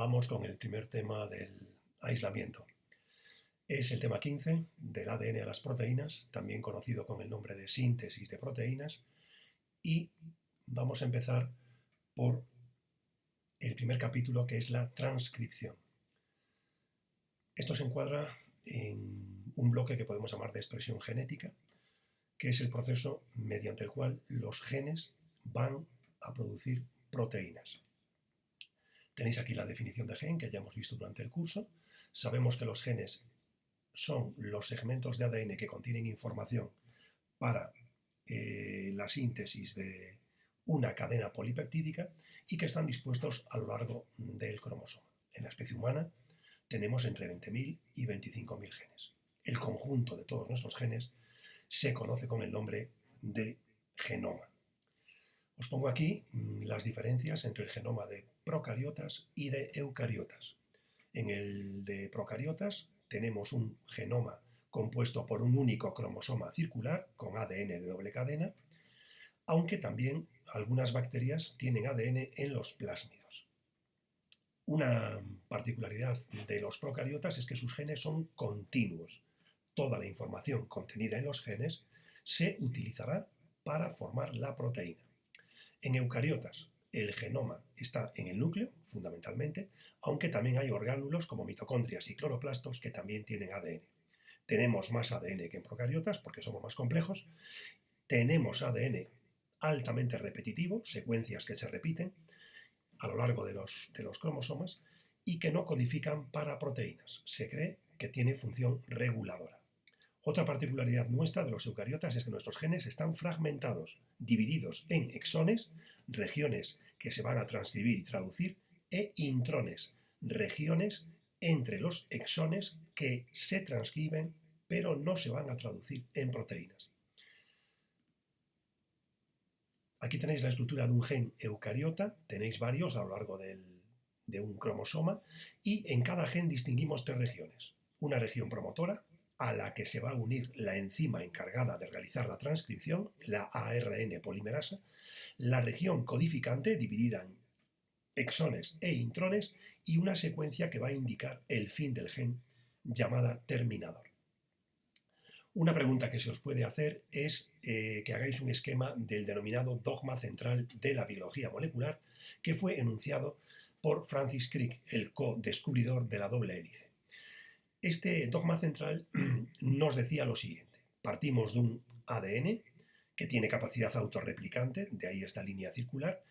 Vamos con el primer tema del aislamiento. Es el tema 15 del ADN a las proteínas, también conocido con el nombre de síntesis de proteínas, y vamos a empezar por el primer capítulo, que es la transcripción. Esto se encuadra en un bloque que podemos llamar de expresión genética, que es el proceso mediante el cual los genes van a producir proteínas. Tenéis aquí la definición de gen que ya hemos visto durante el curso. Sabemos que los genes son los segmentos de ADN que contienen información para la síntesis de una cadena polipeptídica y que están dispuestos a lo largo del cromosoma. En la especie humana tenemos entre 20.000 y 25.000 genes. El conjunto de todos nuestros genes se conoce con el nombre de genoma. Os pongo aquí las diferencias entre el genoma de procariotas y de eucariotas. En el de procariotas tenemos un genoma compuesto por un único cromosoma circular con ADN de doble cadena, aunque también algunas bacterias tienen ADN en los plásmidos. Una particularidad de los procariotas es que sus genes son continuos. Toda la información contenida en los genes se utilizará para formar la proteína. En eucariotas, el genoma está en el núcleo, fundamentalmente, aunque también hay orgánulos como mitocondrias y cloroplastos que también tienen ADN. Tenemos más ADN que en procariotas porque somos más complejos. Tenemos ADN altamente repetitivo, secuencias que se repiten a lo largo de los cromosomas y que no codifican para proteínas. Se cree que tiene función reguladora. Otra particularidad nuestra de los eucariotas es que nuestros genes están fragmentados, divididos en exones, regiones que se van a transcribir y traducir, e intrones, regiones entre los exones que se transcriben pero no se van a traducir en proteínas. Aquí tenéis la estructura de un gen eucariota, tenéis varios a lo largo de un cromosoma, y en cada gen distinguimos tres regiones. Una región promotora, a la que se va a unir la enzima encargada de realizar la transcripción, la ARN polimerasa, la región codificante, dividida en exones e intrones, y una secuencia que va a indicar el fin del gen, llamada terminador. Una pregunta que se os puede hacer es que hagáis un esquema del denominado dogma central de la biología molecular, que fue enunciado por Francis Crick, el co-descubridor de la doble hélice. Este dogma central nos decía lo siguiente: partimos de un ADN que tiene capacidad autorreplicante, de ahí esta línea circular,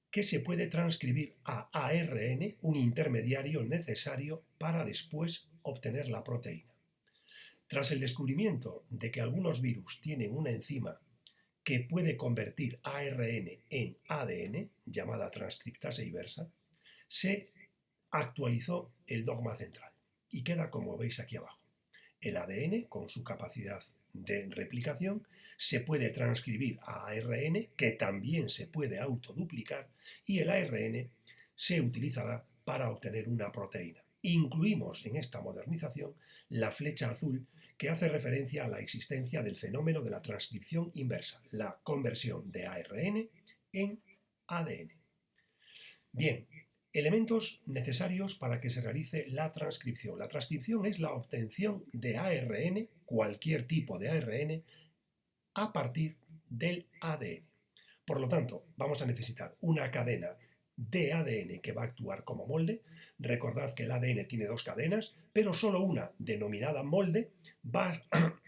que se puede transcribir a ARN, un intermediario necesario para después obtener la proteína. Tras el descubrimiento de que algunos virus tienen una enzima que puede convertir ARN en ADN, llamada transcriptasa inversa, se actualizó el dogma central y queda como veis aquí abajo. El ADN, con su capacidad de replicación, se puede transcribir a ARN, que también se puede autoduplicar, y el ARN se utilizará para obtener una proteína. Incluimos en esta modernización la flecha azul, que hace referencia a la existencia del fenómeno de la transcripción inversa, la conversión de ARN en ADN. Bien, elementos necesarios para que se realice la transcripción. La transcripción es la obtención de ARN, cualquier tipo de ARN, a partir del ADN. Por lo tanto, vamos a necesitar una cadena de ADN que va a actuar como molde. Recordad que el ADN tiene dos cadenas, pero solo una, denominada molde, va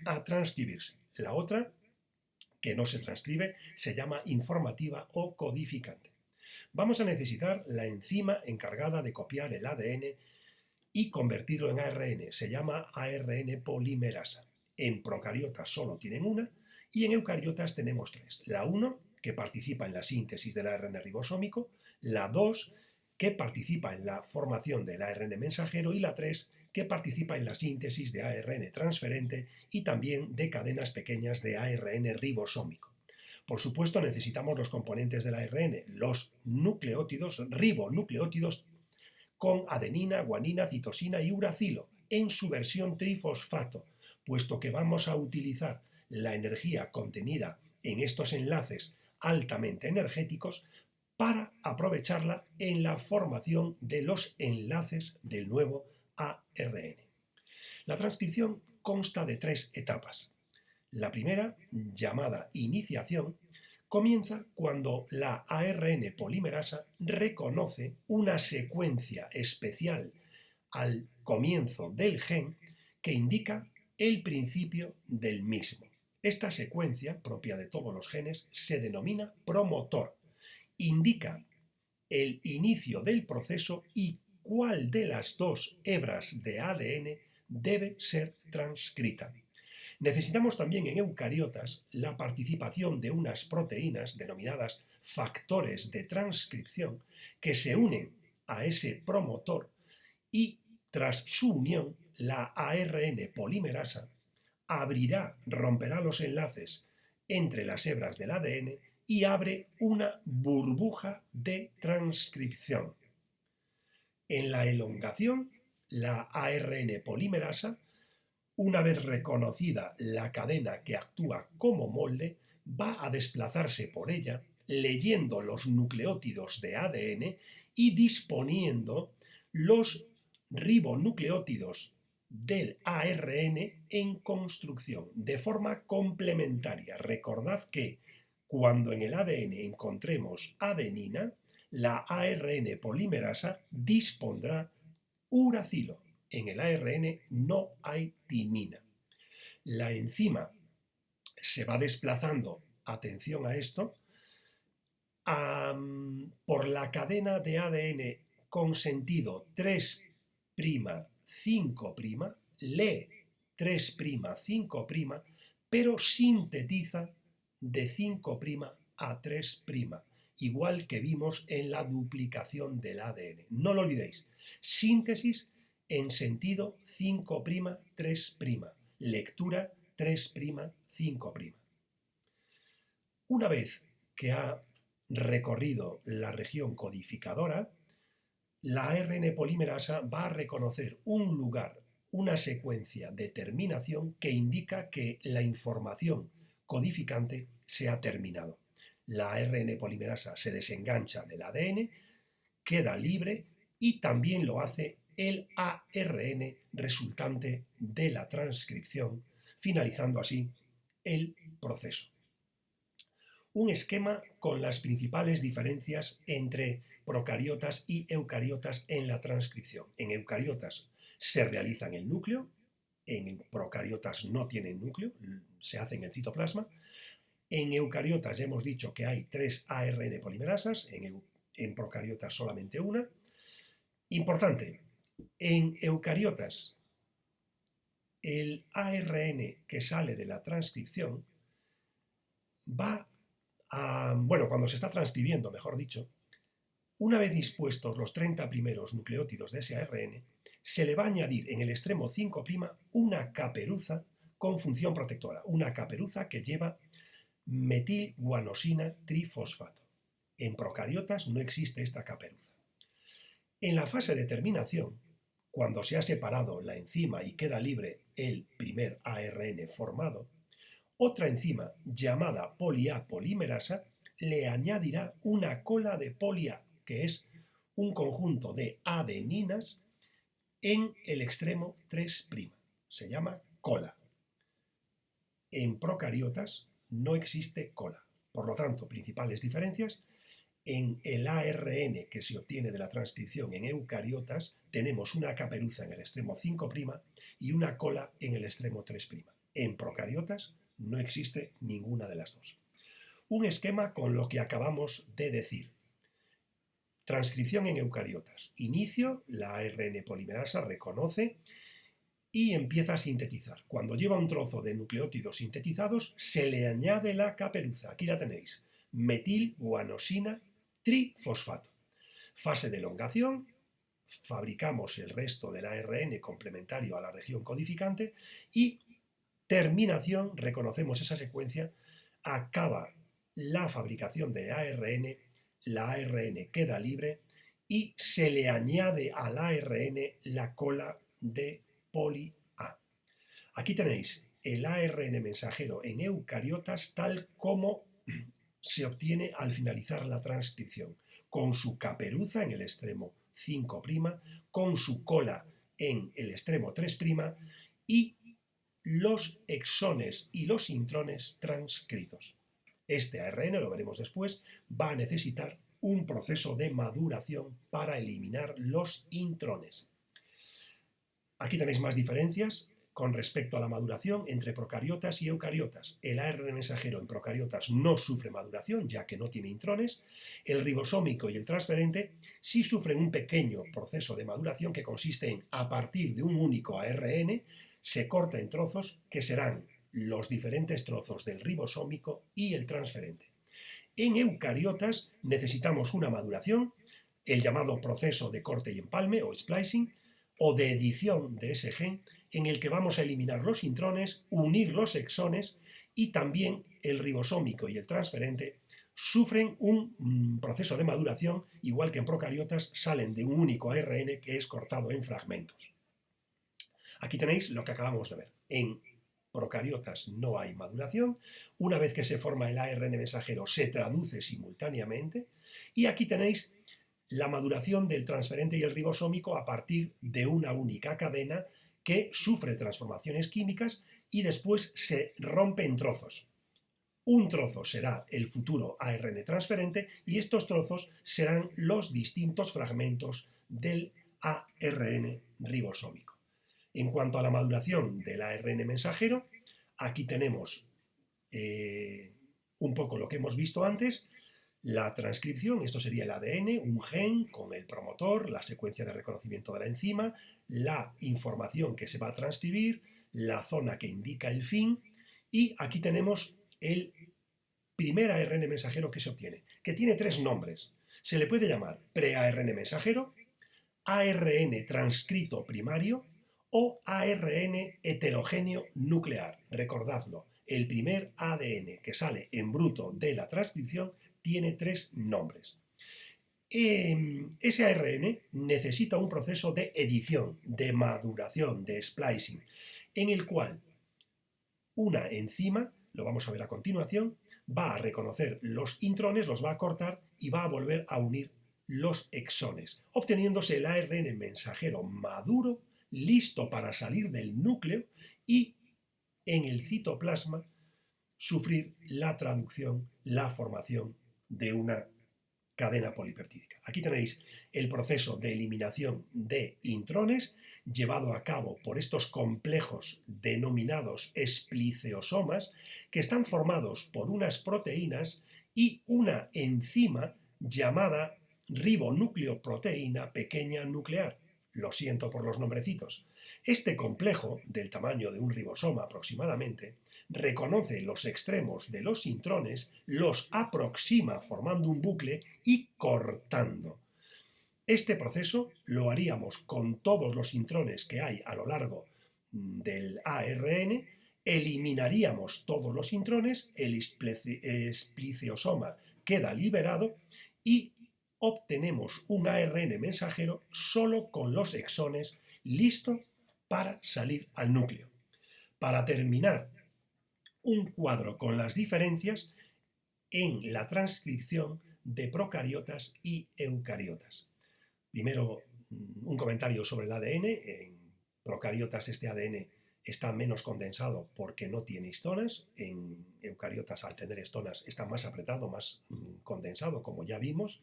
a transcribirse. La otra, que no se transcribe, se llama informativa o codificante. Vamos a necesitar la enzima encargada de copiar el ADN y convertirlo en ARN. Se llama ARN polimerasa. En procariotas solo tienen una y en eucariotas tenemos tres. La 1, que participa en la síntesis del ARN ribosómico, la 2, que participa en la formación del ARN mensajero, y la 3, que participa en la síntesis de ARN transferente y también de cadenas pequeñas de ARN ribosómico. Por supuesto, necesitamos los componentes del ARN, los nucleótidos, ribonucleótidos, con adenina, guanina, citosina y uracilo, en su versión trifosfato, puesto que vamos a utilizar la energía contenida en estos enlaces altamente energéticos para aprovecharla en la formación de los enlaces del nuevo ARN. La transcripción consta de 3 etapas. La primera, llamada iniciación, comienza cuando la ARN polimerasa reconoce una secuencia especial al comienzo del gen que indica el principio del mismo. Esta secuencia, propia de todos los genes, se denomina promotor. Indica el inicio del proceso y cuál de las 2 hebras de ADN debe ser transcrita. Necesitamos también en eucariotas la participación de unas proteínas denominadas factores de transcripción que se unen a ese promotor y tras su unión la ARN polimerasa romperá los enlaces entre las hebras del ADN y abre una burbuja de transcripción. En la elongación, la ARN polimerasa, una vez reconocida la cadena que actúa como molde, va a desplazarse por ella, leyendo los nucleótidos de ADN y disponiendo los ribonucleótidos del ARN en construcción, de forma complementaria. Recordad que cuando en el ADN encontremos adenina, la ARN polimerasa dispondrá uracilo. En el ARN no hay timina. La enzima se va desplazando, atención a esto, por la cadena de ADN con sentido 3', 5', lee 3', 5', pero sintetiza de 5' a 3', igual que vimos en la duplicación del ADN. No lo olvidéis, síntesis en sentido 5', 3', lectura 3', 5'. Una vez que ha recorrido la región codificadora, la ARN polimerasa va a reconocer un lugar, una secuencia de terminación que indica que la información codificante se ha terminado. La ARN polimerasa se desengancha del ADN, queda libre y también lo hace el ARN resultante de la transcripción, finalizando así el proceso. Un esquema con las principales diferencias entre procariotas y eucariotas en la transcripción. En eucariotas se realiza en el núcleo, en procariotas no tienen núcleo, se hace en el citoplasma. En eucariotas ya hemos dicho que hay 3 ARN polimerasas, en procariotas solamente una. Importante, en eucariotas el ARN que sale de la transcripción va cuando se está transcribiendo, mejor dicho, una vez dispuestos los 30 primeros nucleótidos de ese ARN, se le va a añadir en el extremo 5' una caperuza con función protectora, una caperuza que lleva metilguanosina trifosfato. En procariotas no existe esta caperuza. En la fase de terminación, cuando se ha separado la enzima y queda libre el primer ARN formado, otra enzima llamada poli-A polimerasa le añadirá una cola de poli-A, que es un conjunto de adeninas en el extremo 3'. Se llama cola. En procariotas no existe cola. Por lo tanto, principales diferencias. En el ARN que se obtiene de la transcripción en eucariotas tenemos una caperuza en el extremo 5' y una cola en el extremo 3'. En procariotas no existe ninguna de las dos. Un esquema con lo que acabamos de decir. Transcripción en eucariotas. Inicio, la ARN polimerasa reconoce y empieza a sintetizar. Cuando lleva un trozo de nucleótidos sintetizados, se le añade la caperuza. Aquí la tenéis. Metilguanosina trifosfato. Fase de elongación. Fabricamos el resto del ARN complementario a la región codificante y terminación, reconocemos esa secuencia, acaba la fabricación de ARN, la ARN queda libre y se le añade al ARN la cola de poli-A. Aquí tenéis el ARN mensajero en eucariotas tal como se obtiene al finalizar la transcripción. con su caperuza en el extremo 5', con su cola en el extremo 3', y los exones y los intrones transcritos. Este ARN, lo veremos después, va a necesitar un proceso de maduración para eliminar los intrones. Aquí tenéis más diferencias con respecto a la maduración entre procariotas y eucariotas. El ARN mensajero en procariotas no sufre maduración, ya que no tiene intrones. El ribosómico y el transferente sí sufren un pequeño proceso de maduración que consiste en, a partir de un único ARN, se corta en trozos que serán los diferentes trozos del ribosómico y el transferente. En eucariotas necesitamos una maduración, el llamado proceso de corte y empalme o splicing, o de edición de ese gen, en el que vamos a eliminar los intrones, unir los exones, y también el ribosómico y el transferente sufren un proceso de maduración, igual que en procariotas salen de un único ARN que es cortado en fragmentos. Aquí tenéis lo que acabamos de ver. En procariotas no hay maduración. Una vez que se forma el ARN mensajero se traduce simultáneamente, y aquí tenéis la maduración del transferente y el ribosómico a partir de una única cadena que sufre transformaciones químicas y después se rompe en trozos. Un trozo será el futuro ARN transferente y estos trozos serán los distintos fragmentos del ARN ribosómico. En cuanto a la maduración del ARN mensajero, aquí tenemos un poco lo que hemos visto antes. La transcripción, esto sería el ADN, un gen con el promotor, la secuencia de reconocimiento de la enzima, la información que se va a transcribir, la zona que indica el fin, y aquí tenemos el primer ARN mensajero que se obtiene, que tiene 3 nombres. Se le puede llamar pre-ARN mensajero, ARN transcrito primario o ARN heterogéneo nuclear. Recordadlo, el primer ADN que sale en bruto de la transcripción tiene 3 nombres. Ese ARN necesita un proceso de edición, de maduración, de splicing, en el cual una enzima, lo vamos a ver a continuación, va a reconocer los intrones, los va a cortar y va a volver a unir los exones, obteniéndose el ARN mensajero maduro, listo para salir del núcleo y en el citoplasma sufrir la traducción, la formación de una cadena polipeptídica. Aquí tenéis el proceso de eliminación de intrones llevado a cabo por estos complejos denominados espliceosomas, que están formados por unas proteínas y una enzima llamada ribonucleoproteína pequeña nuclear. Lo siento por los nombrecitos. Este complejo, del tamaño de un ribosoma aproximadamente, reconoce los extremos de los intrones, los aproxima formando un bucle y cortando. Este proceso lo haríamos con todos los intrones que hay a lo largo del ARN, eliminaríamos todos los intrones, el espliceosoma queda liberado y obtenemos un ARN mensajero solo con los exones listo para salir al núcleo. Para terminar un cuadro con las diferencias en la transcripción de procariotas y eucariotas. Primero, un comentario sobre el ADN. En procariotas este ADN está menos condensado porque no tiene histonas. En eucariotas, al tener histonas, está más apretado, más condensado, como ya vimos.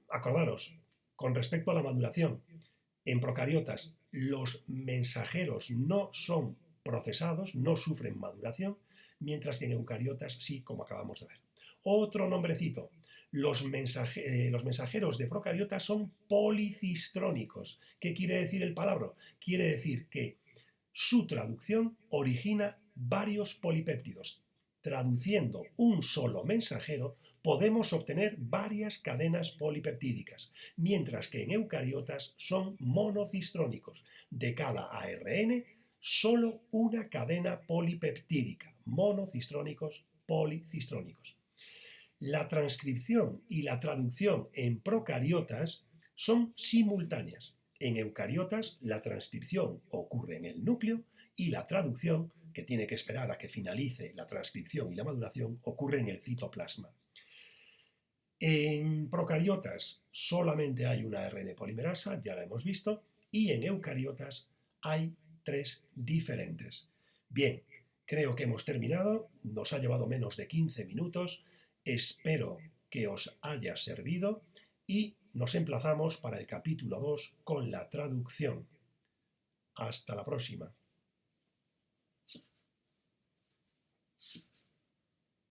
Acordaros, con respecto a la maduración, en procariotas los mensajeros no son procesados, no sufren maduración, mientras que en eucariotas sí, como acabamos de ver. Otro nombrecito, los mensajeros de procariotas son policistrónicos. ¿Qué quiere decir el palabra? Quiere decir que su traducción origina varios polipéptidos. Traduciendo un solo mensajero, podemos obtener varias cadenas polipeptídicas, mientras que en eucariotas son monocistrónicos. De cada ARN, solo una cadena polipeptídica, monocistrónicos, policistrónicos. La transcripción y la traducción en procariotas son simultáneas. En eucariotas, la transcripción ocurre en el núcleo y la traducción, que tiene que esperar a que finalice la transcripción y la maduración, ocurre en el citoplasma. En procariotas solamente hay una ARN polimerasa, ya la hemos visto, y en eucariotas hay 3 diferentes. Bien, creo que hemos terminado, nos ha llevado menos de 15 minutos, espero que os haya servido y nos emplazamos para el capítulo 2 con la traducción. Hasta la próxima.